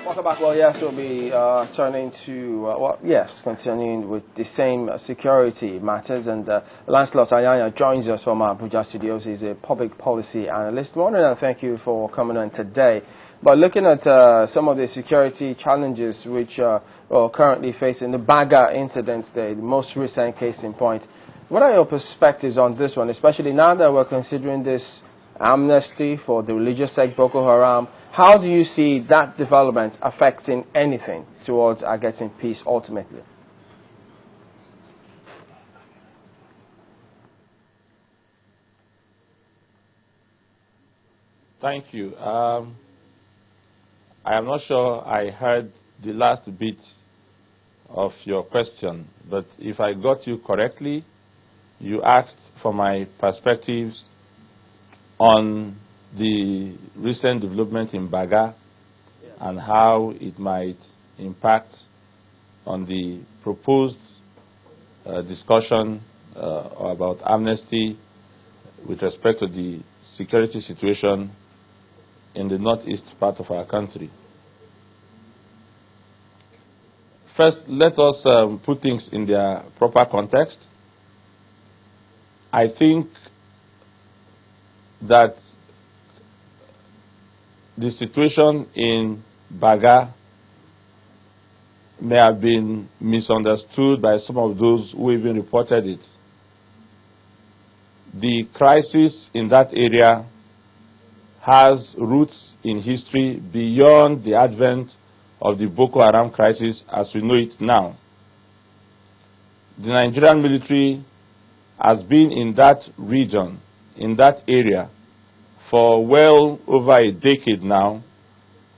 Welcome back. Well, yes, we'll be turning to, continuing with the same security matters. And Lancelot Ayanya joins us from our Abuja studios. He's a public policy analyst. Morning, and thank you for coming on today. But looking at some of the security challenges which are currently facing the Baga incident, the most recent case in point, what are your perspectives on this one, especially now that we're considering this amnesty for the religious sect Boko Haram? How do you see that development affecting anything towards getting peace ultimately? Thank you. I am not sure I heard the last bit of your question, but if I got you correctly, you asked for my perspectives on the recent development in Baga and how it might impact on the proposed discussion about amnesty with respect to the security situation in the northeast part of our country. First, let us put things in their proper context. I think that the situation in Baga may have been misunderstood by some of those who even reported it. The crisis in that area has roots in history beyond the advent of the Boko Haram crisis as we know it now. The Nigerian military has been in that region, in that area, for well over a decade now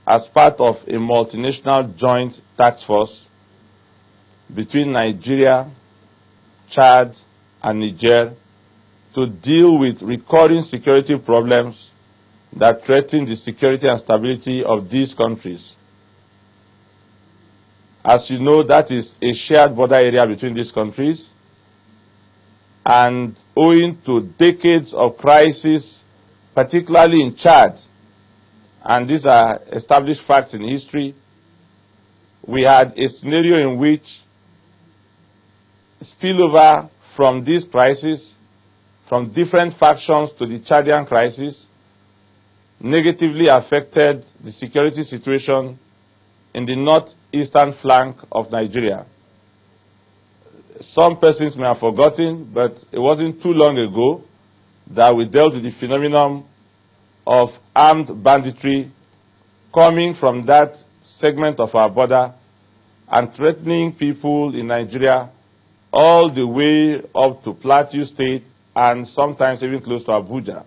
as part of a multinational joint task force between Nigeria, Chad, and Niger to deal with recurring security problems that threaten the security and stability of these countries. As you know, that is a shared border area between these countries, and owing to decades of crisis, particularly in Chad, and these are established facts in history, we had a scenario in which spillover from this crisis, from different factions to the Chadian crisis, negatively affected the security situation in the northeastern flank of Nigeria. Some persons may have forgotten, but it wasn't too long ago that we dealt with the phenomenon of armed banditry coming from that segment of our border and threatening people in Nigeria all the way up to Plateau State and sometimes even close to Abuja.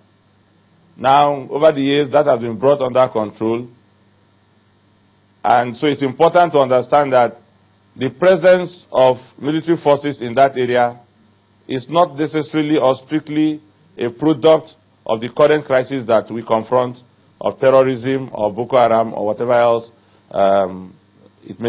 Now, over the years, that has been brought under control. And so it's important to understand that the presence of military forces in that area is not necessarily or strictly a product of the current crisis that we confront, of terrorism or Boko Haram or whatever else it may